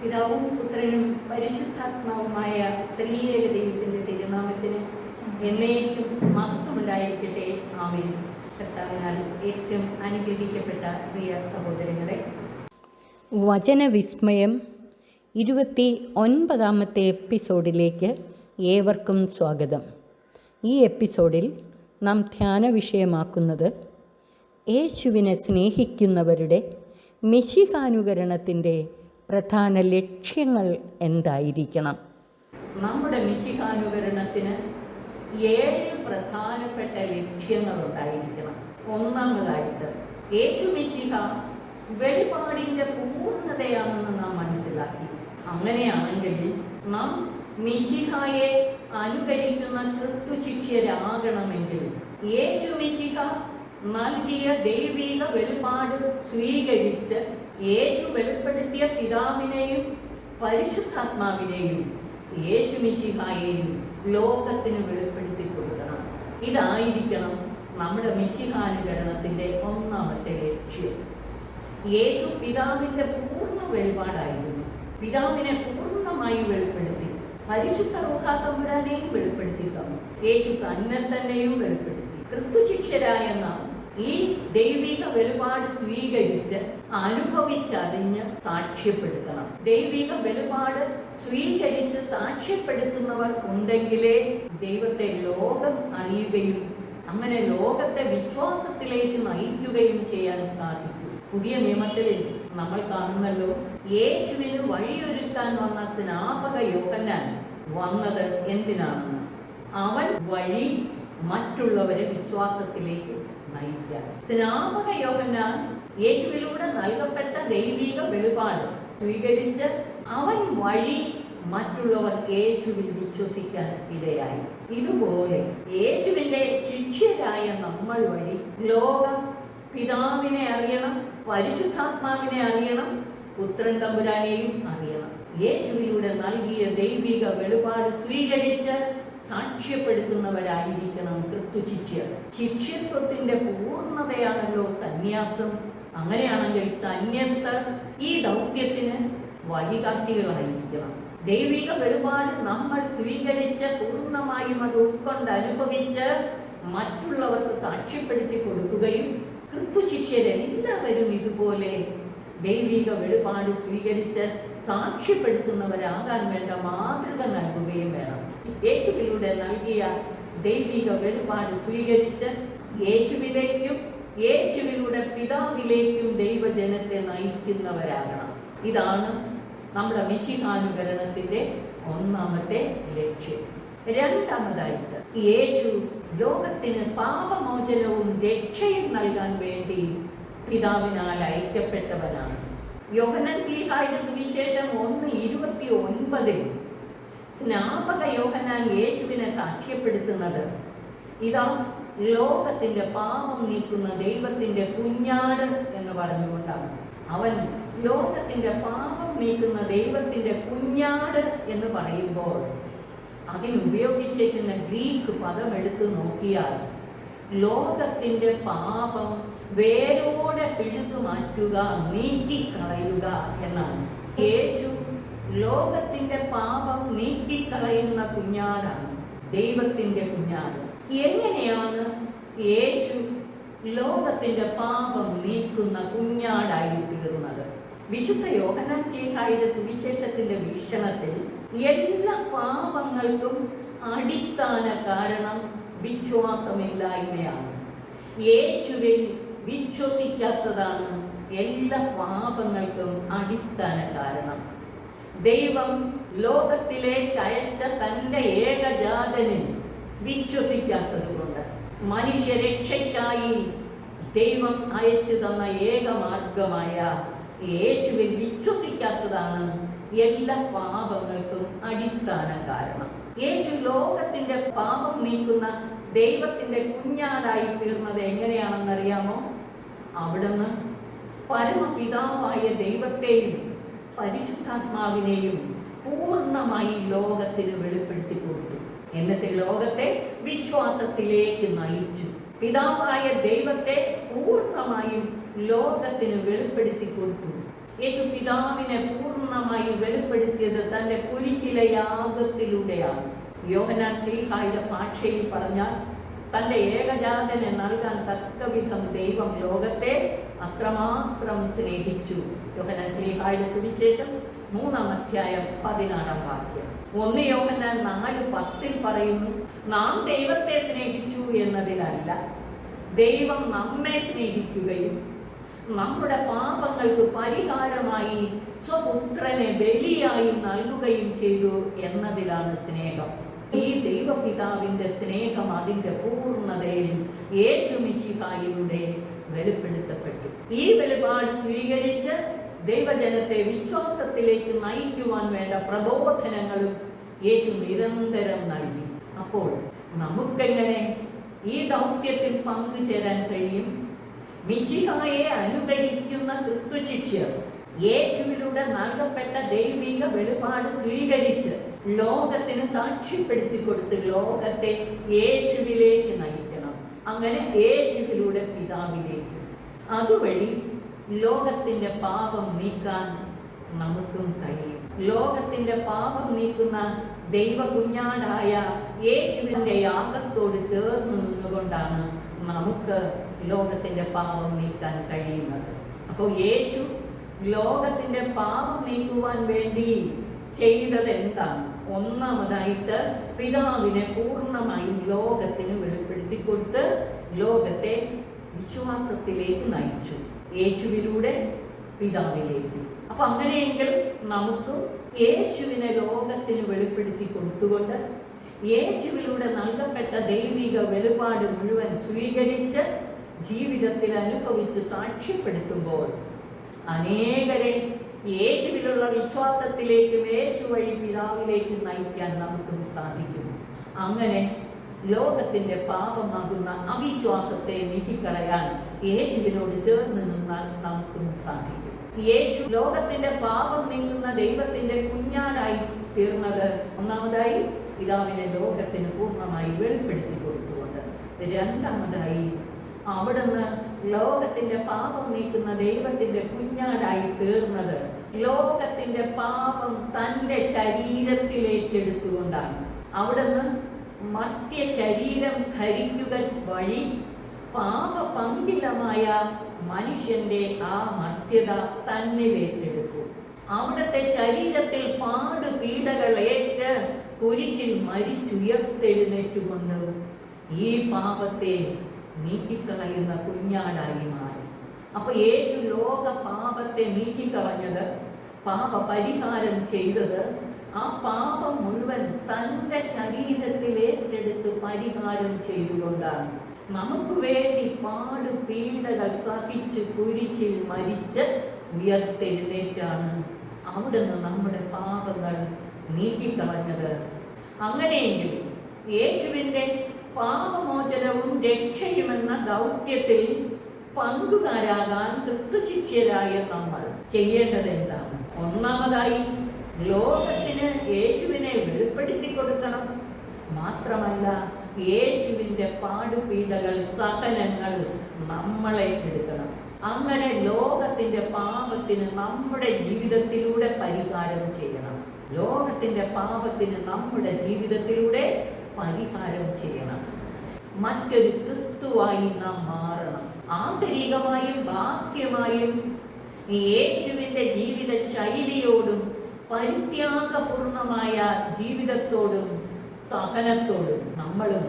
പിതാവും പുത്രനും പരിശുദ്ധാത്മാവുമായ ത്രിയേക ദൈവത്തിൻ്റെ തിരുനാമത്തിന് എന്നേക്കും മഹത്വമുണ്ടായിരിക്കട്ടെ. ആമേൻ. കർത്താവിനാൽ ഏറ്റവും അനുഗ്രഹിക്കപ്പെട്ട പ്രിയ സഹോദരങ്ങളെ, വചനവിസ്മയം 29ാമത്തെ എപ്പിസോഡിലേക്ക് ഏവർക്കും സ്വാഗതം. ഈ എപ്പിസോഡിൽ നാം ധ്യാന വിഷയമാക്കുന്നത് യേശുവിനെ സ്നേഹിക്കുന്നവരുടെ മിശിഹാനുകരണത്തിൻ്റെ പ്രധാന ലക്ഷ്യങ്ങൾ എന്തായിരിക്കണം. നമ്മുടെ മിശിഹാനുകരണത്തിന് 7 പ്രധാനപ്പെട്ട ലക്ഷ്യങ്ങളുണ്ടായിരിക്കണം. ഒന്നാമതായിട്ട്, യേശു മിശിഹ വെളിപാടിൻ്റെ പൂർണ്ണതയാണെന്ന് നാം മനസ്സിലാക്കി. അങ്ങനെയാണെങ്കിൽ നാം മിശിഹായെ അനുകരിക്കുന്ന ക്രിസ്തുശിഷ്യരാകണമെങ്കിൽ യേശു മിശിഹ നൽകിയ ദൈവിക വെളിപാട് സ്വീകരിച്ച് യേശു വെളിപ്പെടുത്തിയ പിതാവിനെയും പരിശുദ്ധാത്മാവിനെയും യേശു മിശിഹായെയും ലോകത്തിന് വെളിപ്പെടുത്തി കൊടുക്കണം. ഇതായിരിക്കണം നമ്മുടെ മിശിഹാനുകരണത്തിൻ്റെ ഒന്നാമത്തെ ലക്ഷ്യം. യേശു പിതാവിൻ്റെ പൂർണ്ണ വെളിപാടായിരുന്നു. പിതാവിനെ പൂർണ്ണമായി വെളിപ്പെടുത്തി. പരിശുദ്ധ റൂഹ തമ്പുരാനെയും വെളിപ്പെടുത്തി തന്നു. യേശു തന്നെയും വെളിപ്പെടുത്തി. ക്രിസ്തുശിഷ്യരായ നാം ഈ ദൈവിക വെളിപാട് സ്വീകരിച്ച് അനുഭവിച്ചറിഞ്ഞ് സാക്ഷ്യപ്പെടുത്തണം. ദൈവിക വെളിപാട് സ്വീകരിച്ച് സാക്ഷ്യപ്പെടുത്തുന്നവർ ഉണ്ടെങ്കിലേ ദൈവത്തെ ലോകം അറിയുകയും അങ്ങനെ ലോകത്തെ വിശ്വാസത്തിലേക്ക് നയിക്കുകയും ചെയ്യാൻ സാധിക്കും. പുതിയ നിയമത്തിൽ നമ്മൾ കാണുന്നല്ലോ, യേശുവിന് വഴിയൊരുക്കാൻ വന്ന സ്നാപക യോഹന്നാൻ വന്നത് എന്തിനാണെന്ന്. അവൻ വഴി മറ്റുള്ളവരെ വിശ്വാസത്തിലേക്ക് നയിക്കാൻ. സ്നാപക യോഹന്നാൻ യേശുവിലൂടെ നൽകപ്പെട്ട ദൈവിക വെളിപാട് സ്വീകരിച്ച് അവൻ വഴി മറ്റുള്ളവർ യേശുവിൽ വിശ്വസിക്കാൻ ഇടയായി. ഇതുപോലെ യേശുവിൻ്റെ ശിഷ്യരായ നമ്മൾ വഴി ലോകം പിതാവിനെ അറിയണം, പരിശുദ്ധാത്മാവിനെ അറിയണം, പുത്രൻ തമ്പുരാനെയും അറിയണം. യേശുവിലൂടെ നൽകിയ ദൈവിക വെളിപാട് സ്വീകരിച്ച് സാക്ഷ്യപ്പെടുത്തുന്നവരായിരിക്കണം ക്രിസ്തുശിഷ്യർ. ശിഷ്യത്വത്തിന്റെ പൂർണ്ണതയാണല്ലോ സന്യാസം. അങ്ങനെയാണെങ്കിൽ സന്യസ്തർ ഈ ദൗത്യത്തിന് വഴികാട്ടികളായിരിക്കണം. ദൈവിക വെളിപാട് നമ്മൾ സ്വീകരിച്ച് പൂർണ്ണമായും അത് ഉൾക്കൊണ്ട് അനുഭവിച്ച് മറ്റുള്ളവർക്ക് സാക്ഷ്യപ്പെടുത്തി കൊടുക്കുകയും ക്രിസ്തുശിഷ്യരെല്ലാവരും ഇതുപോലെ ദൈവിക വെളിപാട് സ്വീകരിച്ച് സാക്ഷ്യപ്പെടുത്തുന്നവരാകാൻ വേണ്ട മാതൃക നൽകുകയും വേണം. യേശുവിലൂടെ നൽകിയ ദൈവിക വെളിപാട് സ്വീകരിച്ച് യേശുവിലേക്കും യേശുവിലൂടെ പിതാവിലേക്കും ദൈവജനത്തെ നയിക്കുന്നവരാകണം. ഇതാണ് നമ്മുടെ മിശിഹാനുകരണത്തിൻ്റെ ഒന്നാമത്തെ ലക്ഷ്യം. രണ്ടാമതായിട്ട്, യേശു ലോകത്തിന് പാപമോചനവും രക്ഷയും നൽകാൻ വേണ്ടി പിതാവിനാൽ അയക്കപ്പെട്ടവനാണ്. യോഹന്നാൻ ശ്ലീഹായുടെ സുവിശേഷം 1:29 സ്നാപക യോഹന്നാൻ യേശുവിനെ സാക്ഷ്യപ്പെടുത്തുന്നത് ഇതാ ലോകത്തിന്റെ പാപം നീക്കുന്ന ദൈവത്തിന്റെ കുഞ്ഞാട് എന്ന് പറഞ്ഞുകൊണ്ടാണ്. അവൻ ലോകത്തിന്റെ പാപം നീക്കുന്ന ദൈവത്തിന്റെ കുഞ്ഞാട് എന്ന് പറയുമ്പോൾ അതിനുപയോഗിച്ചിരിക്കുന്ന ഗ്രീക്ക് പദം എടുത്തു നോക്കിയാൽ ലോകത്തിന്റെ പാപം വേരോടെ പിഴുതു മാറ്റുക, നീക്കിക്കളയുക എന്നാണ്. യേശു ലോകത്തിന്റെ പാപം നീക്കിക്കളയുന്ന കുഞ്ഞാടാണ്, ദൈവത്തിന്റെ കുഞ്ഞാട്. എങ്ങനെയാണ് യേശു ലോകത്തിന്റെ പാപം നീക്കുന്ന കുഞ്ഞാടായി തീർന്നത്? വിശുദ്ധ യോഹന്നാൻ ശ്ലീഹായുടെ സുവിശേഷത്തിന്റെ വീക്ഷണത്തിൽ എല്ലാ പാപങ്ങൾക്കും അടിസ്ഥാന കാരണം വിശ്വാസമില്ലായ്മയാണ്. യേശുവിൽ വിശ്വസിക്കാത്തതാണ് എല്ലാ പാപങ്ങൾക്കും അടിസ്ഥാന കാരണം. ദൈവം ലോകത്തിലേക്ക് അയച്ച തൻ്റെ ഏകജാതനിൽ വിശ്വസിക്കാത്തതുകൊണ്ട് മനുഷ്യരക്ഷയ്ക്കായി ദൈവം അയച്ചു തന്ന ഏകമാർഗമായ യേശുവിൽ വിശ്വസിക്കാത്തതാണ് എല്ലാ പാപങ്ങൾക്കും അടിസ്ഥാന കാരണം. യേശു ലോകത്തിന്റെ പാപം നീക്കുന്ന ദൈവത്തിന്റെ കുഞ്ഞാടായി തീർന്നത് എങ്ങനെയാണെന്നറിയാമോ? അവിടുന്ന് പരമപിതാവായ ദൈവത്തെയും പരിശുദ്ധാത്മാവിനെയും പൂർണ്ണമായി ലോകത്തിന് വെളിപ്പെടുത്തി കൊടുത്തു. എന്നിട്ട് ലോകത്തെ വിശ്വാസത്തിലേക്ക് നയിച്ചു. പിതാവായ ദൈവത്തെ പൂർണ്ണമായും ലോകത്തിന് വെളിപ്പെടുത്തി കൊടുത്തു. യേശു പിതാവിനെ പൂർണ്ണമായി വെളിപ്പെടുത്തിയത് തൻ്റെ കുരിശിലെ യാഗത്തിലൂടെയാണ്. യോഹന്നാൻ ശ്ലീഹായുടെ ഭാഷയിൽ പറഞ്ഞാൽ തൻ്റെ ഏകജാതനെ നൽകാൻ തക്കവിധം ദൈവം ലോകത്തെ അത്രമാത്രം സ്നേഹിച്ചു. യോഹന്നാൻ ശ്ലീഹായുടെ സുവിശേഷം 3-ാം അധ്യായം 16-ാം വാക്യം. 1 യോഹന്നാൻ 4:10 പറയുന്നു, നാം ദൈവത്തെ സ്നേഹിച്ചു എന്നതിലല്ല, ദൈവം നമ്മെ സ്നേഹിക്കുകയും നമ്മുടെ പാപങ്ങൾക്ക് പരിഹാരമായി സ്വപുത്രനെ ബലിയായി നൽകുകയും ചെയ്തു എന്നതിലാണ് സ്നേഹം. ഈ ദൈവപിതാവിൻ്റെ സ്നേഹം അതിൻ്റെ പൂർണ്ണതയിൽ യേശു മിശിഹായിലൂടെ വെളിപ്പെടുത്തപ്പെട്ടു. ഈ വെളിപാട് സ്വീകരിച്ച് ദൈവജനത്തെ വിശ്വാസത്തിലേക്ക് നയിക്കുവാൻ വേണ്ട പ്രബോധനങ്ങളും യേശു നിരന്തരം നൽകി. അപ്പോൾ നമുക്കെങ്ങനെ ഈ ദൗത്യത്തിൽ പങ്കുചേരാൻ കഴിയും? മിശിഹായെ അനുകരിക്കുന്ന ക്രിസ്തുശിഷ്യർ യേശുവിലൂടെ നൽകപ്പെട്ട ദൈവിക വെളിപാട് സ്വീകരിച്ച് ലോകത്തിന് സാക്ഷ്യപ്പെടുത്തി കൊടുത്ത് ലോകത്തെ യേശുവിലേക്ക് നയിക്കണം. അങ്ങനെ യേശുവിലൂടെ പിതാവിലേക്ക്. അതുവഴി ലോകത്തിന്റെ പാപം നീക്കാൻ നമുക്കും കഴിയും. ലോകത്തിന്റെ പാപം നീക്കുന്ന ദൈവ കുഞ്ഞാടായ യേശുവിൻ്റെ യാഗത്തോട് ചേർന്ന് നിന്നുകൊണ്ടാണ് നമുക്ക് ലോകത്തിന്റെ പാപം നീക്കാൻ കഴിയുന്നത്. അപ്പോൾ യേശു ലോകത്തിന്റെ പാപം നീക്കുവാൻ വേണ്ടി ചെയ്തത് എന്താണ്? ഒന്നാമതായിട്ട് പിതാവിനെ പൂർണ്ണമായും ലോകത്തിന് വെളിപ്പെടുത്തി കൊടുത്ത് ലോകത്തെ വിശ്വാസത്തിലേക്ക് നയിച്ചു, യേശുവിലൂടെ പിതാവിലേക്ക്. അപ്പൊ അങ്ങനെയെങ്കിൽ നമുക്കും യേശുവിനെ ലോകത്തിന് വെളിപ്പെടുത്തി കൊടുത്തുകൊണ്ട് യേശുവിലൂടെ നൽകപ്പെട്ട ദൈവിക വെളിപാട് മുഴുവൻ സ്വീകരിച്ച് ജീവിതത്തിൽ അനുഭവിച്ച് സാക്ഷ്യപ്പെടുത്തുമ്പോൾ അനേകരെ യേശുവിലുള്ള വിശ്വാസത്തിലേക്കും യേശു വഴി പിതാവിലേക്ക് നയിക്കാൻ നമുക്കും സാധിക്കും. അങ്ങനെ ലോകത്തിന്റെ പാപമാകുന്ന അവിശ്വാസത്തെ നീക്കിക്കളയാൻ യേശുവിനോട് ചേർന്ന് നിന്നാൽ നമുക്കും സാധിക്കും. യേശു ലോകത്തിന്റെ പാപം നീക്കുന്ന ദൈവത്തിന്റെ കുഞ്ഞാടായി തീർന്നത് ഒന്നാമതായി പിതാവിനെ ലോകത്തിന് പൂർണ്ണമായി വെളിപ്പെടുത്തി കൊടുത്തുകൊണ്ട്, രണ്ടാമതായി അവിടുന്ന് ലോകത്തിന്റെ പാപം നീക്കുന്ന ദൈവത്തിന്റെ കുഞ്ഞാടായി തീർന്നത് ലോകത്തിന്റെ പാപം തൻ്റെ ശരീരത്തിലേക്കെടുത്തുകൊണ്ടാണ്. അവിടുന്ന് മർത്യ ശരീരം ധരിക്കുക വഴി പാപപങ്കിലമായ മനുഷ്യന്റെ ആ മർത്യത തന്നിലേറ്റെടുത്തു. അവിടുത്തെ ശരീരത്തിൽ പാടുപീഡകൾ ഏറ്റ് കുരിശിൽ മരിച്ചുയർത്തെഴുന്നേറ്റുകൊണ്ട് ഈ പാപത്തെ നീക്കിക്കളയുന്ന കുഞ്ഞാടായി മാറി. അപ്പൊ യേശു ലോക പാപത്തെ നീക്കിക്കളഞ്ഞത്, പാപ പരിഹാരം ചെയ്തത്, ആ പാപം മുഴുവൻ തൻ്റെ ശരീരത്തിൽ ഏറ്റെടുത്ത് പരിഹാരം ചെയ്തുകൊണ്ടാണ്. നമുക്ക് വേണ്ടി പാടുപീഡകൾ സഹിച്ച് കുരിശിൽ മരിച്ച് ഉയർത്തെഴുന്നേറ്റാണ് അവിടുന്ന് നമ്മുടെ പാപങ്ങൾ നീക്കിക്കളഞ്ഞത്. അങ്ങനെയെങ്കിൽ യേശുവിൻ്റെ പാപമോചനവും രക്ഷയുമെന്ന ദൗത്യത്തിൽ പങ്കുകാരാകാൻ ക്രിസ്തുശിഷ്യരായ നമ്മൾ ചെയ്യേണ്ടത് എന്താണ്? ഒന്നാമതായി ലോകത്തിന് യേശുവിനെ വെളിപ്പെടുത്തി കൊടുക്കണം. മാത്രമല്ല യേശുവിൻ്റെ പാടുപീഡകൾ, സഹനങ്ങൾ നമ്മളെ എടുക്കണം. അങ്ങനെ ലോകത്തിന്റെ പാപത്തിന് നമ്മുടെ ജീവിതത്തിലൂടെ പരിഹാരം ചെയ്യണം. ലോകത്തിന്റെ പാപത്തിന് നമ്മുടെ ജീവിതത്തിലൂടെ പരിഹാരം ചെയ്യണം. മറ്റൊരു ക്രിസ്തുവായി നാം മാറണം. ആന്തരികമായും ബാഹ്യമായും യേശുവിൻ്റെ ജീവിത ശൈലിയോടും പരിത്യാഗപൂർണമായ ജീവിതത്തോടും സഹനത്തോടും നമ്മളും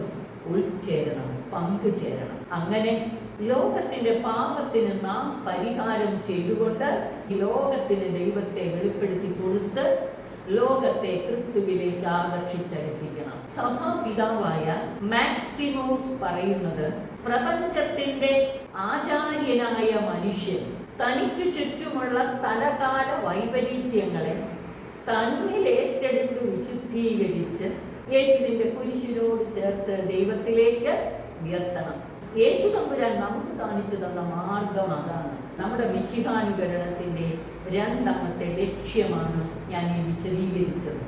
ഉൾച്ചേരണം, പങ്കുചേരണം. അങ്ങനെ ലോകത്തിന്റെ പാപത്തിന് നാം പരിഹാരം ചെയ്തുകൊണ്ട് ലോകത്തിന് ദൈവത്തെ വെളിപ്പെടുത്തി കൊടുത്ത് ലോകത്തെ ക്രിസ്തുവിലേക്ക് ആകർഷിച്ചടിപ്പിക്കണം. സഭാപിതാവായ മാക്സിമോസ് പറയുന്നത്, പ്രപഞ്ചത്തിന്റെ ആചാര്യനായ മനുഷ്യൻ തനിക്ക് ചുറ്റുമുള്ള തലകാല വൈപരീത്യങ്ങളെ തന്നിൽ ഏറ്റെടുത്ത് വിശുദ്ധീകരിച്ച് യേശുവിൻ്റെ കുരിശിനോട് ചേർത്ത് ദൈവത്തിലേക്ക് ഉയർത്തണം. യേശു തമ്പുരാൻ നമുക്ക് കാണിച്ചു തന്ന മാർഗം അതാണ്. നമ്മുടെ മിശിഹാനുകരണത്തിൻ്റെ രണ്ടാമത്തെ ലക്ഷ്യമാണ് ഞാൻ ഈ വിശദീകരിച്ചത്.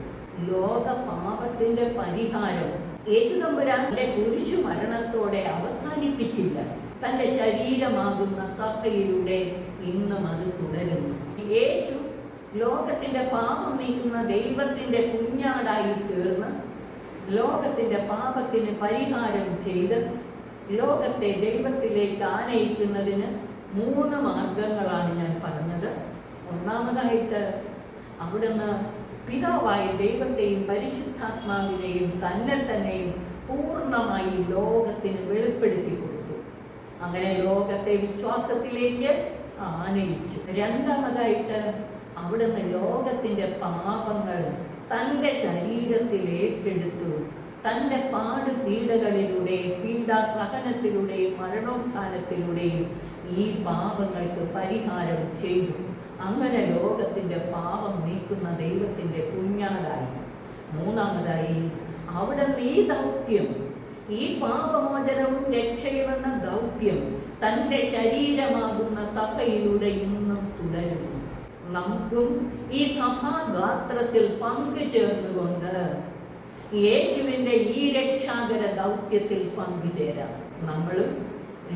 ലോക പാപത്തിന്റെ പരിഹാരം യേശു തമ്പുരാന്റെ കുരിശു മരണത്തോടെ അവസാനിപ്പിച്ചില്ല. തൻ്റെ ശരീരമാകുന്ന സഭയിലൂടെ ഇന്നും അത് തുടരുന്നു. യേശു ലോകത്തിൻ്റെ പാപം നീക്കുന്ന ദൈവത്തിൻ്റെ കുഞ്ഞാടായി തീർന്ന് ലോകത്തിൻ്റെ പാപത്തിന് പരിഹാരം ചെയ്ത് ലോകത്തെ ദൈവത്തിലേക്ക് ആനയിക്കുന്നതിന് 3 മാർഗങ്ങളാണ് ഞാൻ പറഞ്ഞത്. ഒന്നാമതായിട്ട് അവിടുന്ന് പിതാവായ ദൈവത്തെയും പരിശുദ്ധാത്മാവിനെയും തന്നെയും പൂർണ്ണമായി ലോകത്തിന് വെളിപ്പെടുത്തി കൊടുത്തു. അങ്ങനെ ലോകത്തെ വിശ്വാസത്തിലേക്ക് ആനയിച്ചു. രണ്ടാമതായിട്ട് അവിടുന്ന് ലോകത്തിൻ്റെ പാപങ്ങൾ തൻ്റെ ശരീരത്തിൽ ഏറ്റെടുത്തു. തൻ്റെ പാടുപീഡകളിലൂടെ, പീഡാസഹനത്തിലൂടെയും മരണോത്ഥാനത്തിലൂടെയും ഈ പാപങ്ങൾക്ക് പരിഹാരം ചെയ്തു. അങ്ങനെ ലോകത്തിൻ്റെ പാപം നീക്കുന്ന ദൈവത്തിൻ്റെ കുഞ്ഞാടായി. മൂന്നാമതായി അവിടുന്ന് ഈ ദൗത്യം, ഈ പാപമോചനവും രക്ഷയുമെന്ന ദൗത്യം തൻ്റെ ശരീരമാകുന്ന സഭയിലൂടെ ഇന്നും തുടരുന്നു. നമുക്കും ഈ സഭാഗാത്രത്തിൽ പങ്കുചേർന്നുകൊണ്ട് യേശുവിൻ്റെ ഈ രക്ഷാകര ദൗത്യത്തിൽ പങ്കുചേരാം. നമ്മളും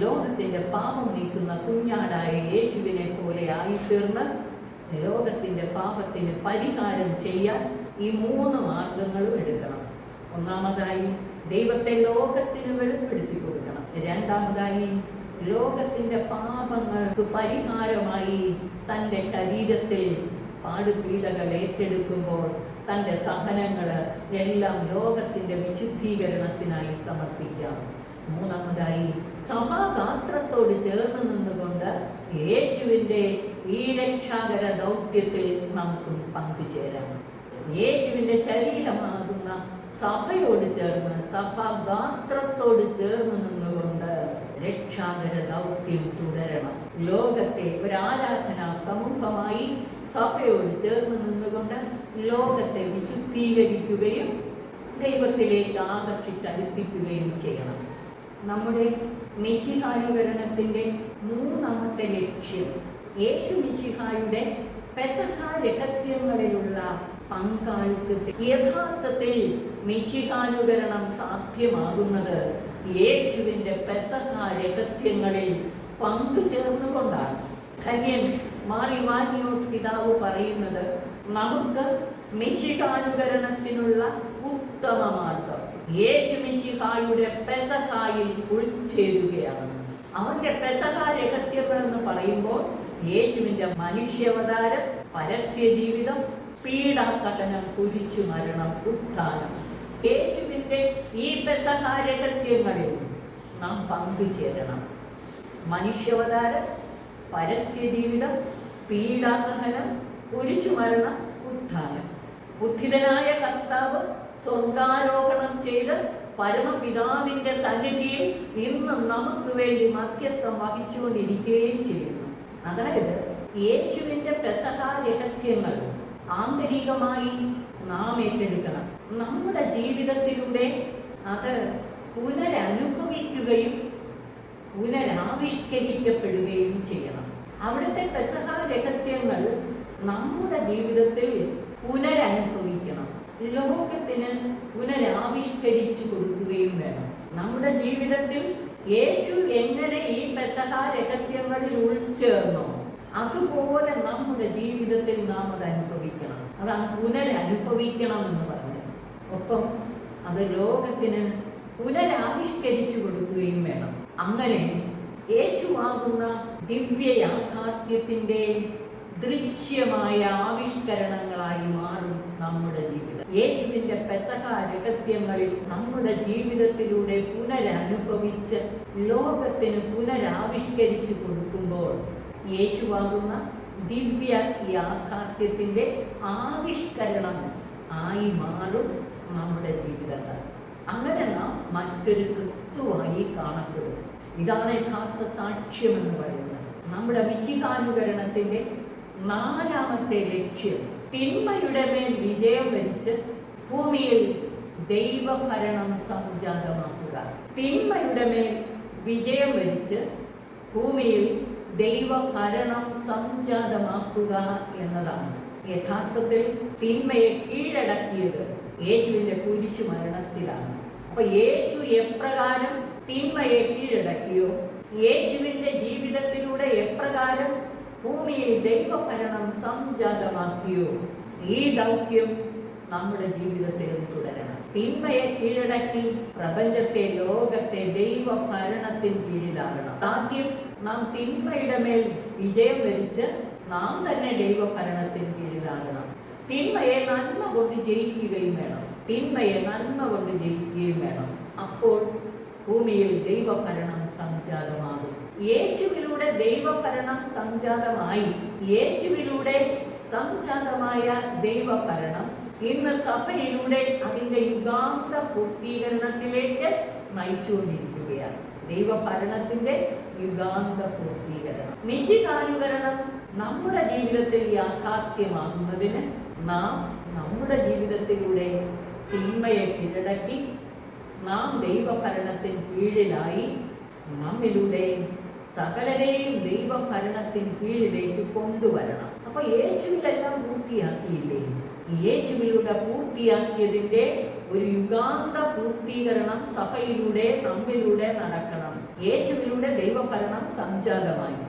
ലോകത്തിൻ്റെ പാപം നീക്കുന്ന കുഞ്ഞാടായ യേശുവിനെ പോലെ ആയിത്തീർന്ന് ലോകത്തിൻ്റെ പാപത്തിന് പരിഹാരം ചെയ്യാൻ ഈ 3 മാർഗങ്ങളും എടുക്കണം. ഒന്നാമതായി ദൈവത്തെ ലോകത്തിന് വെളിപ്പെടുത്തി കൊടുക്കണം. രണ്ടാമതായി ലോകത്തിൻ്റെ പാപങ്ങൾക്ക് പരിഹാരമായി തൻ്റെ ശരീരത്തിൽ പാടുപീഡകൾ ഏറ്റെടുക്കുമ്പോൾ തൻ്റെ സഹനങ്ങൾ എല്ലാം ലോകത്തിൻ്റെ വിശുദ്ധീകരണത്തിനായി സമർപ്പിക്കാം. മൂന്നാമതായി സഭാഗാത്രത്തോട് ചേർന്ന് നിന്നുകൊണ്ട് യേശുവിൻ്റെ ഈ രക്ഷാകര ദൗത്യത്തിൽ നമുക്കും പങ്കുചേരാം. യേശുവിൻ്റെ ശരീരമാകുന്ന സഭയോട് ചേർന്ന്, സഭാഗാത്രത്തോട് ചേർന്ന് നിന്നുകൊണ്ട് രക്ഷാകര ദൗത്യം തുടരണം. ലോകത്തെ ഒരാരാധനാ സമൂഹമായി സഭയോട് ചേർന്ന് നിന്നുകൊണ്ട് ലോകത്തെ വിശുദ്ധീകരിക്കുകയും ദൈവത്തിലേക്ക് ആകർഷിച്ചടുപ്പിക്കുകയും ചെയ്യണം. നമ്മുടെ മിശിഹാനുകരണത്തിൻ്റെ 3ാമത്തെ ലക്ഷ്യം യേശു മിശിഹായുടെ പെസഹ രഹസ്യങ്ങളിലുള്ള പങ്കാളിത്തത്തിൽ. യഥാർത്ഥത്തിൽ മിശിഹാനുകരണം സാധ്യമാകുന്നത് യേശുവിൻ്റെ പെസഹ രഹസ്യങ്ങളിൽ പങ്കുചേർന്നുകൊണ്ടാണ്. ധന്യൻ മാർ ഇവാനിയോസ് പിതാവ് പറയുന്നത്, നമുക്ക് മിശിഹാനുകരണത്തിനുള്ള ഉത്തമ മാർഗം യേശു മിശിഹായുടെ പെസഹായിൽ ഉൾച്ചേരുകയാണ്. അവന്റെ പെസഹ രഹസ്യങ്ങൾ എന്ന് പറയുമ്പോൾ യേശുവിൻ്റെ മനുഷ്യാവതാരം, പരസ്യ ജീവിതം, പീഡാസഹനം, കുരിശുമരണം, ഉത്ഥാനം, യേശുവിൻ്റെ ഈ പെസഹ രഹസ്യങ്ങളിൽ നാം പങ്കുചേരണം. മനുഷ്യാവതാരം, പരസ്യ ജീവിതം, പീഡാസഹനം, കുരിശുമരണം, ഉത്ഥാനം. ഉദ്ധിതനായ കർത്താവ് സ്വർഗാരോഹണം ചെയ്ത് പരമപിതാവിൻ്റെ സന്നിധിയിൽ ഇന്ന് നമുക്ക് വേണ്ടി മധ്യസ്ഥം വഹിച്ചുകൊണ്ടിരിക്കുകയും ചെയ്യുന്നു. അതായത് യേശുവിൻ്റെ പെസഹ രഹസ്യങ്ങൾ ആന്തരികമായി നാം ഏറ്റെടുക്കണം. നമ്മുടെ ജീവിതത്തിലൂടെ അത് പുനരനുഭവിക്കുകയും പുനരാവിഷ്കരിക്കപ്പെടുകയും ചെയ്യണം. അവിടുത്തെ പെസഹ രഹസ്യങ്ങൾ നമ്മുടെ ജീവിതത്തിൽ പുനരനുഭവിക്കണം. ലോകത്തിന് പുനരാവിഷ്കരിച്ചു കൊടുക്കുകയും വേണം. നമ്മുടെ ജീവിതത്തിൽ യേശു എങ്ങനെ ഈ പെസഹ രഹസ്യങ്ങളിൽ ഉൾച്ചേർന്നോ അതുപോലെ നമ്മുടെ ജീവിതത്തിൽ നാം അത് അനുഭവിക്കണം. അതാണ് പുനരനുഭവിക്കണം എന്ന് പറഞ്ഞത്. ഒപ്പം അത് ലോകത്തിന് പുനരാവിഷ്കരിച്ചു കൊടുക്കുകയും വേണം. അങ്ങനെ യേശുവാകുന്ന ദിവ്യ യാഥാർത്ഥ്യത്തിൻ്റെ ദൃശ്യമായ ആവിഷ്കരണങ്ങളായി മാറും നമ്മുടെ ജീവിതം. യേശുവിൻ്റെ പെസഹ രഹസ്യങ്ങളിൽ നമ്മുടെ ജീവിതത്തിലൂടെ പുനരനുഭവിച്ച് ലോകത്തിന് പുനരാവിഷ്കരിച്ചു കൊടുക്കുമ്പോൾ യേശുവാകുന്ന ദിവ്യ യാഥാർത്ഥ്യത്തിൻ്റെ ആവിഷ്കരണം ആയി മാറും നമ്മുടെ ജീവിതങ്ങൾ. അങ്ങനെ നാം മറ്റൊരു ക്രിസ്തുവായി കാണപ്പെടും. ഇതാണ് യഥാർത്ഥ സാക്ഷ്യമെന്ന് പറയുന്നത്. നമ്മുടെ മിശിഹാനുകരണത്തിൻ്റെ 4ാമത്തെ ലക്ഷ്യം തിന്മയുടെ മേൽ വിജയം വരിച്ച് ഭൂമിയിൽ ദൈവഭരണം സംജാതമാക്കുക. തിന്മയുടെ മേൽ വിജയം വരിച്ച് ഭൂമിയിൽ ദൈവഭരണം സംജാതമാക്കുക എന്നതാണ്. യഥാർത്ഥത്തിൽ തിന്മയെ കീഴടക്കിയത് യേശുവിൻ്റെ കുരിശു മരണത്തിലാണ്. അപ്പൊ യേശു എപ്രകാരം തിന്മയെ കീഴടക്കിയോ, യേശുവിൻ്റെ ജീവിതത്തിലൂടെ എപ്രകാരം ഭൂമിയിൽ ദൈവഭരണം സംജാതമാക്കിയോ, ഈ ദൗത്യം നമ്മുടെ ജീവിതത്തിലും തുടരണം. തിന്മയെ കീഴടക്കി പ്രപഞ്ചത്തെ, ലോകത്തെ ദൈവഭരണത്തിന് കീഴിലാകണം. ആദ്യം നാം തിന്മയുടെ മേൽ വിജയം വരിച്ച് നാം തന്നെ ദൈവഭരണത്തിന് കീഴിലാകണം. തിന്മയെ നന്മ കൊണ്ട് ജയിക്കുകയും വേണം. തിന്മയെ നന്മ കൊണ്ട് ജയിക്കുകയും വേണം. അപ്പോൾ ഭൂമിയിൽ ദൈവഭരണം സംജാതമാകും. യേശുവിലൂടെ ദൈവഭരണം സംജാതമായി. യേശുവിലൂടെ സംജാതമായ ദൈവഭരണം ഇന്ന് സഭയിലൂടെ അതിൻ്റെ യുഗാന്ത പൂർത്തീകരണത്തിലേക്ക് നയിച്ചുകൊണ്ടിരിക്കുകയാണ്. ദൈവഭരണത്തിന്റെ യുഗാന്ത പൂർത്തീകരണം, മിശിഹാനുകരണം നമ്മുടെ ജീവിതത്തിൽ യാഥാർത്ഥ്യമാകുന്നതിന് നാം നമ്മുടെ ജീവിതത്തിലൂടെ തിന്മയെ കീഴടക്കി നാം ദൈവഭരണത്തിന് കീഴിലായി നമ്മിലൂടെ സകലരെയും ദൈവഭരണത്തിന് കീഴിലേക്ക് കൊണ്ടുവരണം. അപ്പൊ യേശുവിലെല്ലാം പൂർത്തിയാക്കിയില്ലേ? യേശുവിലൂടെ പൂർത്തിയാക്കിയതിന്റെ ഒരു യുഗാന്ത പൂർത്തീകരണം സഭയിലൂടെ നമ്മിലൂടെ നടക്കണം. യേശുവിലൂടെ ദൈവഭരണം സംജാതമായി.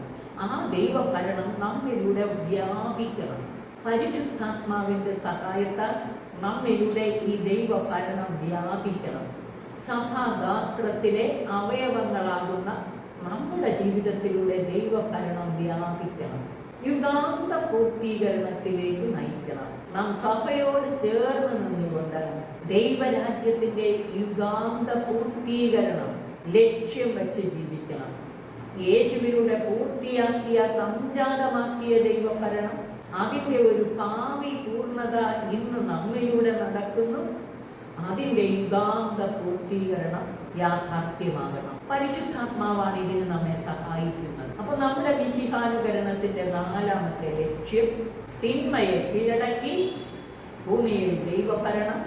ആ ദൈവഭരണം നമ്മിലൂടെ വ്യാപിക്കണം. പരിശുദ്ധാത്മാവിന്റെ സഹായത്താൽ നമ്മിലൂടെ ഈ ദൈവഭരണം വ്യാപിക്കണം. സഭാഗാത്രത്തിലെ അവയവങ്ങളാകുന്ന നമ്മുടെ ജീവിതത്തിലൂടെ ദൈവഭരണം വ്യാപിക്കണം. യുഗാന്ത പൂർത്തീകരണത്തിലേക്ക് നയിക്കണം. നാം സഭയോട് ചേർന്ന് നിന്നുകൊണ്ട് ദൈവരാജ്യത്തിന്റെ യുഗാന്ത പൂർത്തീകരണം ലക്ഷ്യം വെച്ച് ജീവിക്കണം. യേശുവിലൂടെ പൂർത്തിയാക്കിയ സംജാതമാക്കിയ ദൈവഭരണം അതിൻ്റെ ഒരു ഭാവി പൂർണ്ണത ഇന്ന് നമ്മിലൂടെ നടക്കുന്നു. അതിൻ്റെ യുഗാന്ത പൂർത്തീകരണം യാഥാർത്ഥ്യമാകണം. പരിശുദ്ധാത്മാവാണ് ഇതിന് നമ്മെ സഹായിക്കുന്നത്. അപ്പോൾ നമ്മുടെ മിശിഹാനുകരണത്തിന്റെ 4ാമത്തെ ലക്ഷ്യം തിന്മയെ കീഴടക്കി ഭൂമിയിൽ ദൈവഭരണം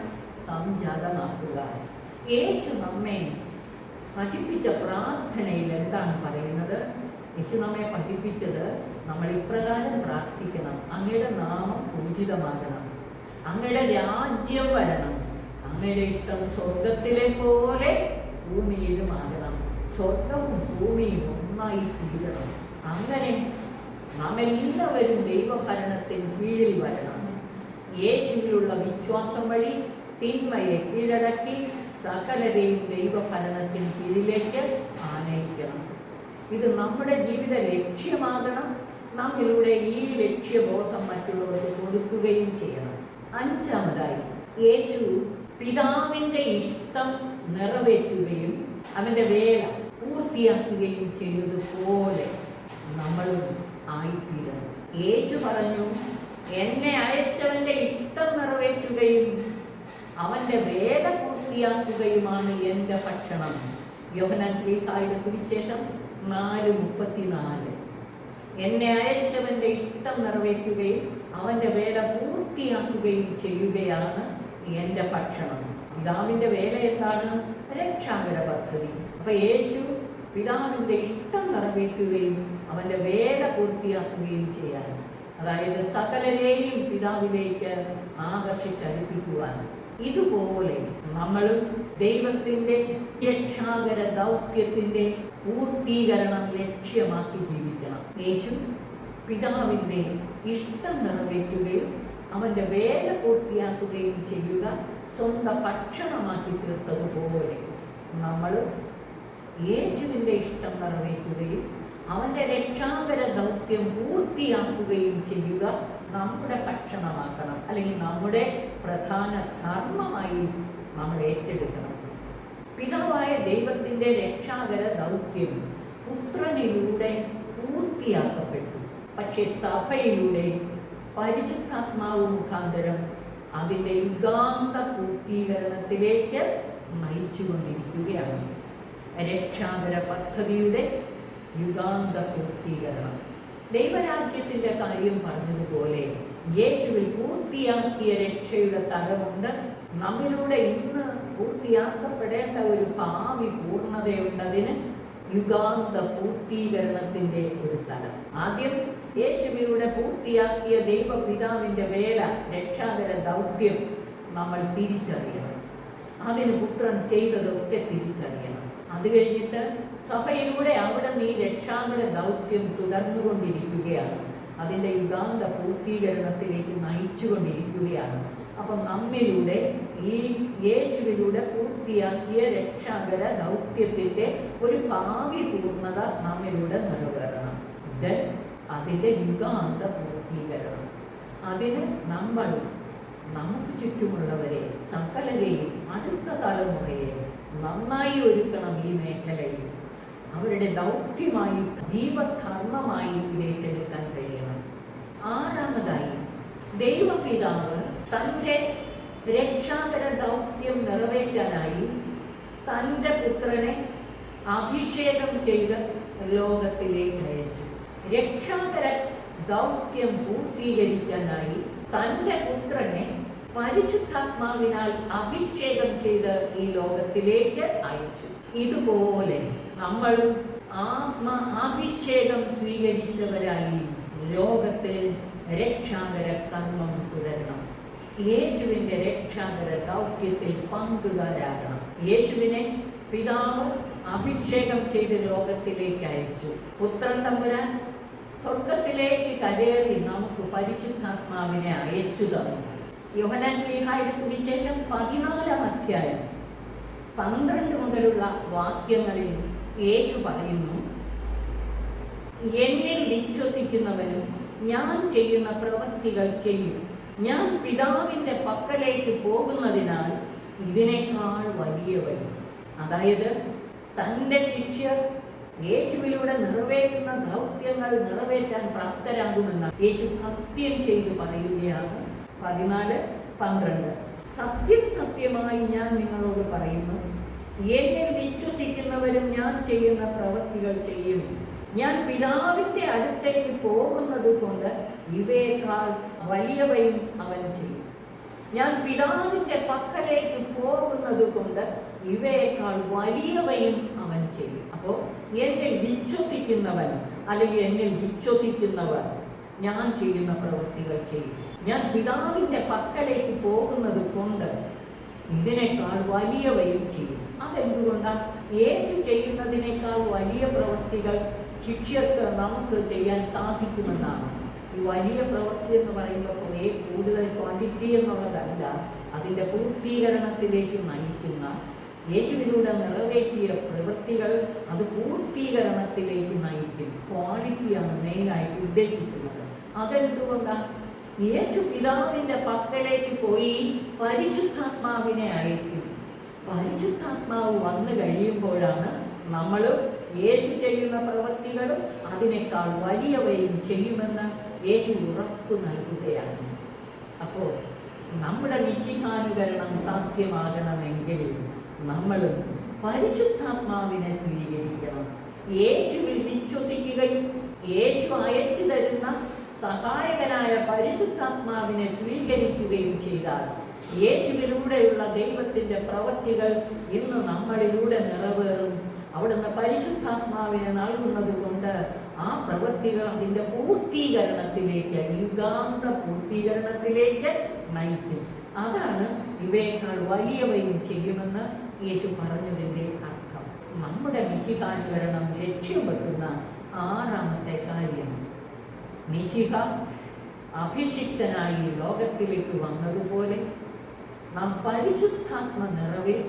സംജാതമാക്കുക. യേശു നമ്മെ പഠിപ്പിച്ച പ്രാർത്ഥനയിൽ എന്താണ് പറയുന്നത്? യേശു നമ്മെ പഠിപ്പിച്ചത് നമ്മൾ ഇപ്രകാരം പ്രാർത്ഥിക്കണം: അങ്ങയുടെ നാമം പൂജിതമാകണം, അങ്ങയുടെ രാജ്യം വരണം, അങ്ങയുടെ ഇഷ്ടം സ്വർഗത്തിലെ പോലെ ഭൂമിയിലും ആകണം. സ്വർഗവും ഭൂമിയും ഒന്നായി തീരണം. അങ്ങനെ നാം എല്ലാവരും ദൈവഭരണത്തിന് കീഴിൽ വരണം. യേശുവിലുള്ള വിശ്വാസം വഴി തിന്മയെ കീഴടക്കി സകലരെയും ദൈവഭരണത്തിന് കീഴിലേക്ക് ആനയിക്കണം. ഇത് നമ്മുടെ ജീവിത ലക്ഷ്യമാകണം. നമ്മിലൂടെ ഈ ലക്ഷ്യബോധം മറ്റുള്ളവർക്ക് കൊടുക്കുകയും ചെയ്യണം. 5ാമതായി, യേശു പിതാവിൻ്റെ ഇഷ്ടം നിറവേറ്റുകയും അവൻ്റെ വേല പൂർത്തിയാക്കുകയും ചെയ്തതുപോലെ നമ്മളും ആയിത്തീരണം. യേശു പറഞ്ഞു, എന്നെ അയച്ചവൻ്റെ ഇഷ്ടം നിറവേറ്റുകയും അവൻ്റെ വേല പൂർത്തിയാക്കുകയുമാണ് എൻ്റെ ഭക്ഷണം. യോഹന്നാൻ ശ്ലീഹായുടെ സുവിശേഷം 4:34. എന്നെ അയച്ചവൻ്റെ ഇഷ്ടം നിറവേറ്റുകയും അവൻ്റെ വേല പൂർത്തിയാക്കുകയും ചെയ്യുകയാണ് എൻ്റെ ഭക്ഷണം. പിതാവിൻ്റെ വേല എന്താണ്? രക്ഷാകര പദ്ധതി. അപ്പൊ യേശു പിതാവിൻ്റെ ഇഷ്ടം നിറവേറ്റുകയും അവൻ്റെ വേല പൂർത്തിയാക്കുകയും ചെയ്യാൻ, അതായത് സകലരെയും പിതാവിലേക്ക് ആകർഷിച്ചടുപ്പിക്കുവാൻ. ഇതുപോലെ നമ്മളും ദൈവത്തിൻ്റെ രക്ഷാകര ദൗത്യത്തിൻ്റെ പൂർത്തീകരണം ലക്ഷ്യമാക്കി ജീവിക്കണം. യേശു പിതാവിൻ്റെ ഇഷ്ടം നിറവേറ്റുകയും അവൻ്റെ വേല പൂർത്തിയാക്കുകയും ചെയ്യുക സ്വന്തം ഭക്ഷണമാക്കി തീർത്തതുപോലെ നമ്മൾ യേശുവിൻ്റെ ഇഷ്ടം നിറവേറ്റുകയും അവൻ്റെ രക്ഷാകര ദൗത്യം പൂർത്തിയാക്കുകയും ചെയ്യുക നമ്മുടെ ഭക്ഷണമാക്കണം, അല്ലെങ്കിൽ നമ്മുടെ പ്രധാന ധർമ്മമായി നമ്മൾ ഏറ്റെടുക്കണം. പിതാവായ ദൈവത്തിൻ്റെ രക്ഷാകര ദൗത്യം പുത്രനിലൂടെ പൂർത്തിയാക്കപ്പെട്ടു. പക്ഷേ സഭയിലൂടെ പരിശുദ്ധാത്മാവ് മുഖാന്തരം അതിൻ്റെ യുഗാന്ത പൂർത്തീകരണത്തിലേക്ക് നയിച്ചുകൊണ്ടിരിക്കുകയാണ്. രക്ഷാകര പദ്ധതിയുടെ യുഗാന്ത പൂർത്തീകരണം. ദൈവരാജ്യത്തിൻ്റെ കാര്യം പറഞ്ഞതുപോലെ യേശുവിൽ പൂർത്തിയാക്കിയ രക്ഷയുടെ തലമുണ്ട്. നമ്മിലൂടെ ഇന്ന് പൂർത്തിയാക്കപ്പെടേണ്ട ഒരു ഭാവി പൂർണ്ണതയുണ്ടതിന് യുഗാന്ത പൂർത്തീകരണത്തിൻ്റെ ഒരു തലം. ആദ്യം യേശുവിലൂടെ പൂർത്തിയാക്കിയ ദൈവപിതാവിൻ്റെ വേല, രക്ഷാകര ദൗത്യം നമ്മൾ തിരിച്ചറിയണം. അതിന് പുത്രൻ ചെയ്തതൊക്കെ തിരിച്ചറിയണം. അത് കഴിഞ്ഞിട്ട് സഭയിലൂടെ അവിടെ നീ രക്ഷാകര ദൗത്യം തുടർന്നുകൊണ്ടിരിക്കുകയാണ്. അതിൻ്റെ യുഗാന്ത പൂർത്തീകരണത്തിലേക്ക് നയിച്ചുകൊണ്ടിരിക്കുകയാണ്. അപ്പം നമ്മിലൂടെ ഈ യേശുവിലൂടെ പൂർത്തിയാക്കിയ രക്ഷാകര ദൗത്യത്തിൻ്റെ ഒരു ഭാവി പൂർണ്ണത നമ്മിലൂടെ നിറവേറണം. ഇത് അതിൻ്റെ യുഗാന്ത പൂർത്തീകരണം. അതിന് നമ്മൾ നമുക്ക് ചുറ്റുമുള്ളവരെ സകലരെയും അടുത്ത തലമുറയെ നന്നായി ഒരുക്കണം. ഈ മേഖലയിൽ അവരുടെ ദൗത്യമായി ജീവധർമ്മമായി ഏറ്റെടുക്കാൻ കഴിയണം. ആറാമതായി, ദൈവപിതാവ് തൻ്റെ രക്ഷാകര ദൗത്യം നിറവേറ്റാനായി തൻ്റെ പുത്രനെ അഭിഷേകം ചെയ്ത് ലോകത്തിലേക്ക് അയച്ചു. രക്ഷാകര ദൗത്യം പൂർത്തീകരിക്കാനായി തൻ്റെ പുത്രനെ പരിശുദ്ധാത്മാവിനാൽ അഭിഷേകം ചെയ്ത് ഈ ലോകത്തിലേക്ക് അയച്ചു. ഇതുപോലെ നമ്മളും അഭിഷേകം സ്വീകരിച്ചവരായി ലോകത്തിൽ രക്ഷാകര കർമ്മം തുടരണം. യേശുവിൻ്റെ രക്ഷാകര ദൗത്യത്തിൽ പങ്കുകാരാകണം. യേശുവിനെ പിതാവ് അഭിഷേകം ചെയ്ത് ലോകത്തിലേക്ക് അയച്ചു. പുത്രൻ തമ്പുരാൻ സ്വർഗത്തിലേക്ക് കരേറി നമുക്ക് പരിശുദ്ധാത്മാവിനെ അയച്ചു തന്നു. യോഹന്നാൻ ശ്ലീഹായുടെ സുവിശേഷം 14-ാം അധ്യായം 12 മുതലുള്ള വാക്യങ്ങളിൽ യേശു പറയുന്നു, എന്നിൽ വിശ്വസിക്കുന്നവനും ഞാൻ ചെയ്യുന്ന പ്രവൃത്തികൾ ചെയ്യും. ഞാൻ പിതാവിൻ്റെ പക്കലേക്ക് പോകുന്നതിനാൽ ഇതിനേക്കാൾ വലിയവരും. അതായത് തൻ്റെ ശിഷ്യർ യേശുവിലൂടെ നിറവേറ്റുന്ന ദൗത്യങ്ങൾ നിറവേറ്റാൻ പ്രാപ്തരാകുമെന്ന് യേശു സത്യം ചെയ്തു പറയുകയാണ്. 14-12 സത്യം സത്യമായി ഞാൻ നിങ്ങളോട് പറയുന്നു, എന്നിൽ വിശ്വസിക്കുന്നവരും ഞാൻ ചെയ്യുന്ന പ്രവൃത്തികൾ ചെയ്യും. ഞാൻ പിതാവിൻ്റെ അടുത്തേക്ക് പോകുന്നത് കൊണ്ട് ഇവയേക്കാൾ വലിയവയും അവൻ ചെയ്യും. ഞാൻ പിതാവിൻ്റെ പക്കലേക്ക് പോകുന്നത് കൊണ്ട് ഇവയേക്കാൾ വലിയവയും അവൻ ചെയ്യും. അപ്പോൾ എന്നിൽ വിശ്വസിക്കുന്നവൻ അല്ലെങ്കിൽ എന്നിൽ വിശ്വസിക്കുന്നവർ ഞാൻ ചെയ്യുന്ന പ്രവൃത്തികൾ ചെയ്യും. ഞാൻ പിതാവിൻ്റെ പക്കലേക്ക് പോകുന്നത് കൊണ്ട് ഇതിനേക്കാൾ വലിയവയും ചെയ്യും. അതെന്തുകൊണ്ടാണ്? യേശു ചെയ്യുന്നതിനേക്കാൾ വലിയ പ്രവൃത്തികൾ ശിഷ്യർക്ക് നമുക്ക് ചെയ്യാൻ സാധിക്കുമെന്നാണ്. ഈ വലിയ പ്രവൃത്തി എന്ന് പറയുമ്പോൾ കുറേ കൂടുതൽ ക്വാണ്ടിറ്റി എന്നുള്ളതല്ല, അതിൻ്റെ പൂർത്തീകരണത്തിലേക്ക് നയിക്കുന്ന യേശുവിലൂടെ നിറവേറ്റിയ പ്രവൃത്തികൾ അത് പൂർത്തീകരണത്തിലേക്ക് നയിക്കും. ക്വാളിറ്റിയാണ് മെയിനായിട്ട് ഉദ്ദേശിക്കുന്നത്. അതെന്തുകൊണ്ടാണ്? യേശു പിതാവിൻ്റെ പക്കലേക്ക് പോയി പരിശുദ്ധാത്മാവിനെ അയക്കും. പരിശുദ്ധാത്മാവ് വന്നു കഴിയുമ്പോഴാണ് നമ്മൾ യേശു ചെയ്യുന്ന പ്രവൃത്തികളും അതിനേക്കാൾ വലിയവയും ചെയ്യുമെന്ന് യേശു ഉറപ്പു നൽകുകയാണ്. അപ്പോൾ നമ്മുടെ മിശിഹാനുകരണം സാധ്യമാകണമെങ്കിൽ നമ്മളും പരിശുദ്ധാത്മാവിനെ സ്വീകരിക്കണം. യേശുവിൽ വിശ്വസിക്കുകയും യേശു അയച്ചു തരുന്ന സഹായകനായ പരിശുദ്ധാത്മാവിനെ സ്വീകരിക്കുകയും ചെയ്താൽ യേശുവിലൂടെയുള്ള ദൈവത്തിൻ്റെ പ്രവൃത്തികൾ ഇന്ന് നമ്മളിലൂടെ നിറവേറും. അവിടുന്ന് പരിശുദ്ധാത്മാവിനെ നൽകുന്നത് കൊണ്ട് ആ പ്രവൃത്തികൾ അതിൻ്റെ പൂർത്തീകരണത്തിലേക്ക്, യുഗാന്ത പൂർത്തീകരണത്തിലേക്ക് നയിക്കും. അതാണ് ഇവയേക്കാൾ വലിയവയും ചെയ്യുമെന്ന് യേശു പറഞ്ഞതിൻ്റെ അർത്ഥം. നമ്മുടെ മിശിഹാനുകരണം ലക്ഷ്യം വെക്കുന്ന ആറാമത്തെ കാര്യം, മിശിഹ അഭിഷിക്തനായി ലോകത്തിലേക്ക് വന്നതുപോലെ നാം പരിശുദ്ധാത്മ നിറവിൽ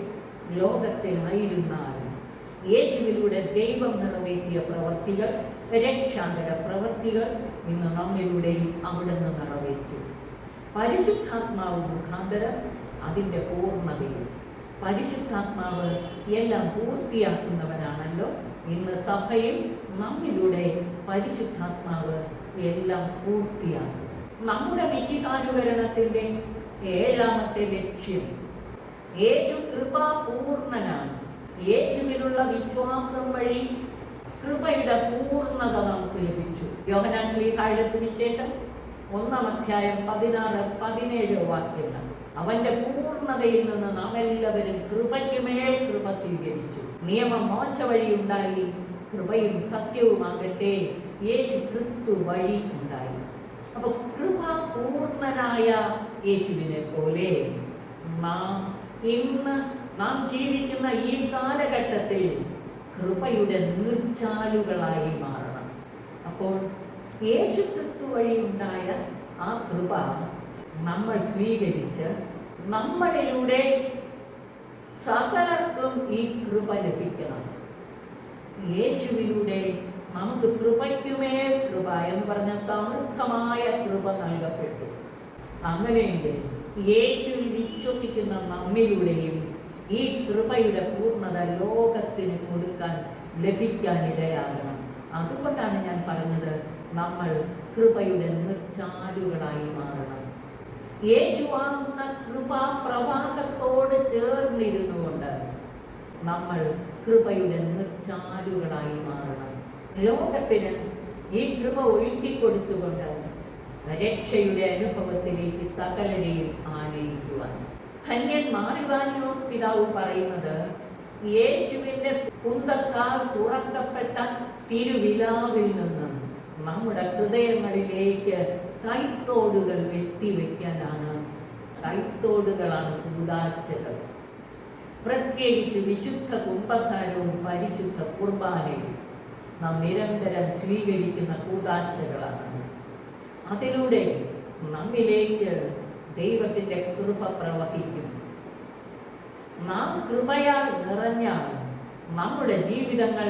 ലോകത്തിലായിരുന്നാൽ യേശുവിലൂടെ ദൈവം നിറവേറ്റിയ പ്രവൃത്തികൾ, രക്ഷാകര പ്രവൃത്തികൾ ഇന്ന് നമ്മിലൂടെയും അവിടുന്ന് നിറവേറ്റും. പരിശുദ്ധാത്മാവ് മുഖാന്തരം അതിൻ്റെ പൂർണ്ണതയിൽ, പരിശുദ്ധാത്മാവ് എല്ലാം പൂർത്തിയാക്കുന്നവനാണല്ലോ. ഇന്ന് സഭയിൽ നമ്മിലൂടെ പരിശുദ്ധാത്മാവ് എല്ലാം പൂർത്തിയാക്കും. നമ്മുടെ മിശിഹാനുകരണത്തിൻ്റെ ഏഴാമത്തെ ലക്ഷ്യം, യേശു കൃപാപൂർണനാണ്. യേശുവിലുള്ള വിശ്വാസം വഴി കൃപയുടെ പൂർണ്ണത നമുക്ക് ലഭിച്ചു. യോഹന്നാൻ ശ്ലീഹായുടെ സുവിശേഷം 1-ാം അധ്യായം 16-17 വാക്യങ്ങൾ. അവന്റെ പൂർണ്ണതയിൽ നിന്ന് നാം എല്ലാവരും കൃപയ്ക്ക് മേൽ കൃപ സ്വീകരിച്ചു. നിയമം മോശ വഴി ഉണ്ടായി, കൃപയും സത്യവുമാകട്ടെ യേശു ക്രിസ്തു വഴി ഉണ്ടായി. അപ്പൊ കൃപ പൂർണ്ണനായ യേശുവിനെ പോലെ ഇന്ന് നാം ജീവിക്കുന്ന ഈ കാലഘട്ടത്തിൽ കൃപയുടെ നീർച്ചാലുകളായി മാറണം. അപ്പോൾ യേശു ക്രിസ്തു വഴി ഉണ്ടായ ആ കൃപ നമ്മൾ സ്വീകരിച്ച് നമ്മളിലൂടെ സകലർക്കും ഈ കൃപ ലഭിക്കണം. യേശുവിലൂടെ നമുക്ക് കൃപയ്ക്കുമേൽ കൃപ എന്ന് പറഞ്ഞ സമൃദ്ധമായ കൃപ നൽകപ്പെട്ടു. അങ്ങനെയെങ്കിൽ യേശുവിൽ വിശ്വസിക്കുന്ന നമ്മിലൂടെയും ഈ കൃപയുടെ പൂർണ്ണത ലോകത്തിന് കൊടുക്കാൻ ലഭിക്കാനിടയാകണം. അതുകൊണ്ടാണ് ഞാൻ പറഞ്ഞത്, നമ്മൾ കൃപയുടെ നീർച്ചാലുകളായി മാറണം. യേശുവാകുന്ന കൃപാപ്രവാഹത്തോട് ചേർന്നിരുന്നുകൊണ്ട് നമ്മൾ കൃപയുടെ നീർച്ചാലുകളായി മാറണം. ലോകത്തിന് ഈ കൃപ ഒഴുക്കിക്കൊടുത്തുകൊണ്ട് രക്ഷയുടെ അനുഭവത്തിലേക്ക് സകലരെയും ആനയിക്കുവാൻ. ധന്യൻ മാറിവാനിയോസ് പിതാവ് പറയുന്നത്, യേശുവിന്റെ കുന്തത്താൽ തുറക്കപ്പെട്ട തിരുവിലാവിൽ നിന്ന് നമ്മുടെ ഹൃദയങ്ങളിലേക്ക് കൈത്തോടുകൾ വെട്ടിവെക്കാനാണ്. കൈത്തോടുകളാണ് കൂദാശകൾ. പ്രത്യേകിച്ച് വിശുദ്ധ കുംഭസാരവും പരിശുദ്ധ കുർബാനയും നാം നിരന്തരം സ്വീകരിക്കുന്ന കൂദാശകളാണ്. അതിലൂടെ നമ്മിലേക്ക് ദൈവത്തിൻ്റെ കൃപ പ്രവഹിക്കും. നാം കൃപയാൽ നിറഞ്ഞാൽ നമ്മുടെ ജീവിതങ്ങൾ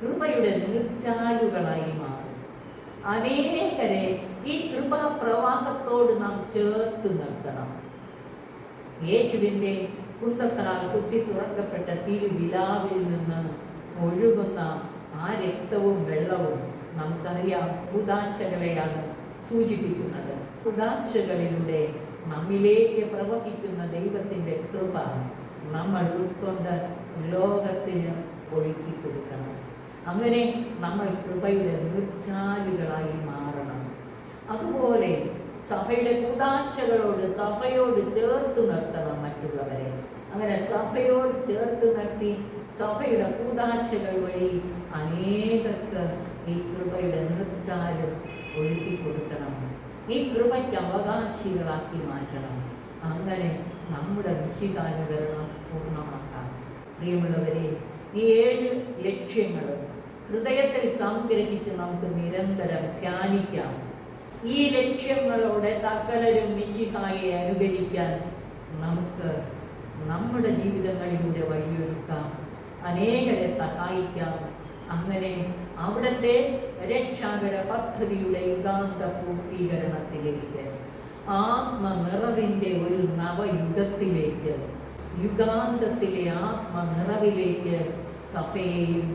കൃപയുടെ നീർച്ചാലുകളായി മാറും. അനേകരെ ഈ കൃപാപ്രവാഹത്തോട് നാം ചേർത്ത് നിർത്തണം. യേശുവിൻ്റെ കുന്തത്താൽ കുത്തി തുറക്കപ്പെട്ട തിരുവിലാവിൽ നിന്ന് ഒഴുകുന്ന ആ രക്തവും വെള്ളവും നമുക്കറിയാം കൂദാശകളെയാണ് സൂചിപ്പിക്കുന്നത്. കൂദാശകളിലൂടെ നമ്മിലേക്ക് പ്രവഹിക്കുന്ന ദൈവത്തിൻ്റെ കൃപ നമ്മൾ ഉൾക്കൊണ്ട് ലോകത്തിന് ഒഴുക്കി കൊടുക്കണം. അങ്ങനെ നമ്മൾ കൃപയുടെ നീർച്ചാലുകളായി മാറണം. അതുപോലെ സഭയുടെ കൂദാശകളോട് സഭയോട് ചേർത്ത് നിർത്തണം മറ്റുള്ളവരെ. അങ്ങനെ സഭയോട് ചേർത്ത് നിർത്തി സഭയുടെ കൂദാശകൾ വഴി അനേകർക്ക് ഈ കൃപയുടെ നീർച്ചാല് ഒഴുക്കി കൊടുക്കണം. ഈ കൃപയ്ക്ക് അവകാശികളാക്കി മാറ്റണം. അങ്ങനെ നമ്മുടെ മിശിഹാനുകരണം പൂർണ്ണമാക്കാം. പ്രിയമുള്ളവരെ, ഈ 7 ലക്ഷ്യങ്ങളും ഹൃദയത്തിൽ സംഗ്രഹിച്ച് നമുക്ക് നിരന്തരം ധ്യാനിക്കാം. ഈ ലക്ഷ്യങ്ങളോടെ സകലരും മിശിഹായെ അനുകരിക്കാൻ നമുക്ക് നമ്മുടെ ജീവിതങ്ങളിലൂടെ വഴിയൊരുക്കാം, അനേകരെ സഹായിക്കാം. അങ്ങനെ അവിടുത്തെ രക്ഷാകര പദ്ധതിയുടെ യുഗാന്ത പൂർത്തീകരണത്തിലേക്ക്, ആത്മനിറവിൻ്റെ ഒരു നവയുഗത്തിലേക്ക്, യുഗാന്തത്തിലെ ആത്മനിറവിലേക്ക് സഭയെയും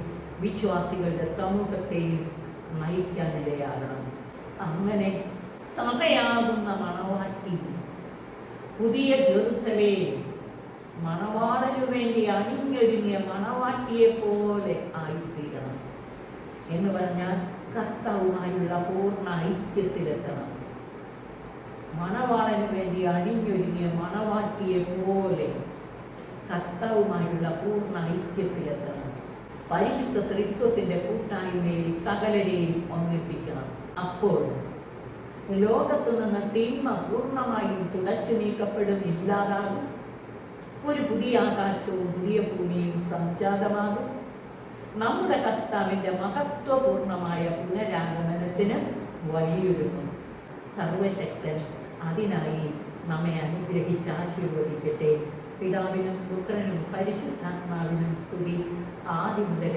വിശ്വാസികളുടെ സമൂഹത്തെയും നയിക്കാനിടയാകണം. അങ്ങനെ സഭയാകുന്ന മണവാട്ടി പുതിയ ജെറുസലേം മണവാളനു വേണ്ടി അണിഞ്ഞൊരുങ്ങിയ മണവാട്ടിയെ പോലെ ആയിത്തീരണം. എന്ന് പറഞ്ഞാൽ കർത്താവുമായുള്ള പൂർണ്ണ ഐക്യത്തിലെത്തണം. മണവാളനു വേണ്ടി അണിഞ്ഞൊരുങ്ങിയ മണവാട്ടിയെ പോലെ കർത്താവുമായുള്ള പൂർണ്ണ ഐക്യത്തിലെത്തണം. പരിശുദ്ധ ത്രിത്വത്തിൻ്റെ കൂട്ടായ്മയിൽ സകലരെയും ഒന്നിപ്പിക്കണം. അപ്പോൾ ലോകത്ത് നിന്ന് തിന്മ പൂർണ്ണമായും തുടച്ചു നീക്കപ്പെടും, ഇല്ലാതാകും. ഒരു പുതിയ ആകാശവും പുതിയ ഭൂമിയും സംജാതമാകും. നമ്മുടെ കർത്താവിൻ്റെ മഹത്വപൂർണമായ പുനരാഗമനത്തിന് വഴിയൊരുങ്ങും. സർവശക്തൻ അതിനായി നമ്മെ അനുഗ്രഹിച്ച് ആശീർവദിക്കട്ടെ. പിതാവിനും പുത്രനും പരിശുദ്ധാത്മാവിനും സ്തുതി, ആദ്യം മുതൽ